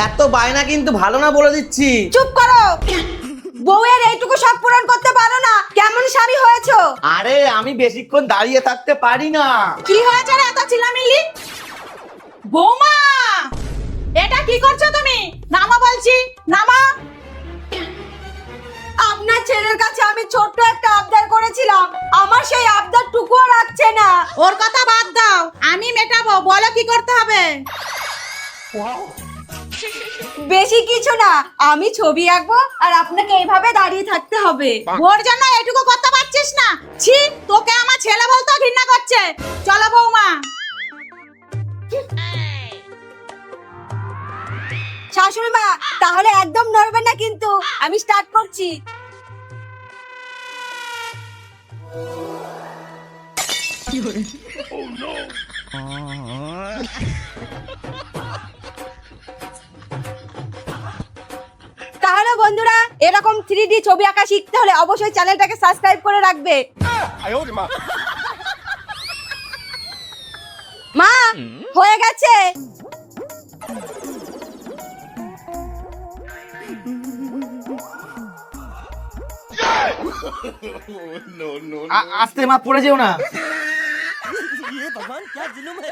এত বায়না কিন্তু ভালো না, বলে দিচ্ছি। চুপ করো। বউয়ের এইটুকু শখ পূরণ করতে পারো না? কেমন স্বামী হয়েছো? আরে আমি বেশিক্ষণ দাঁড়িয়ে থাকতে পারি না। কি হয়েছে রে এত চিল্লামিল্লি? বৌমা, এটা কি করছো তুমি? নামা বলছি, নামা। আপনার ছেলের কাছে আমি ছোট্ট একটা আবদার করেছিলাম, আমার সেই আবদার টুকুও রাখছে না। ওর কথা বাদ দাও, আমি মেটাবো। বলো কি করতে হবে? বেশি কিছু না, আমি ছবি আঁকবো আর আপনাকে এইভাবে দাঁড়িয়ে থাকতে হবে। ওর জন্য এটুকু করতে পারছিস না? ছি, তোকে আমার ছেলে বলতে ঘৃণা করছে। চলো বৌমা। শাশুড়ি মা, তাহলে একদম নড়বে না কিন্তু, আমি স্টার্ট করছি। তাহলে বন্ধুরা, এরকম 3D ছবি আঁকা শিখতে হলে অবশ্যই চ্যানেলটাকে সাবস্ক্রাইব করে রাখবে। মা, হয়ে গেছে। আস্তে মা, পড়ে যেও না।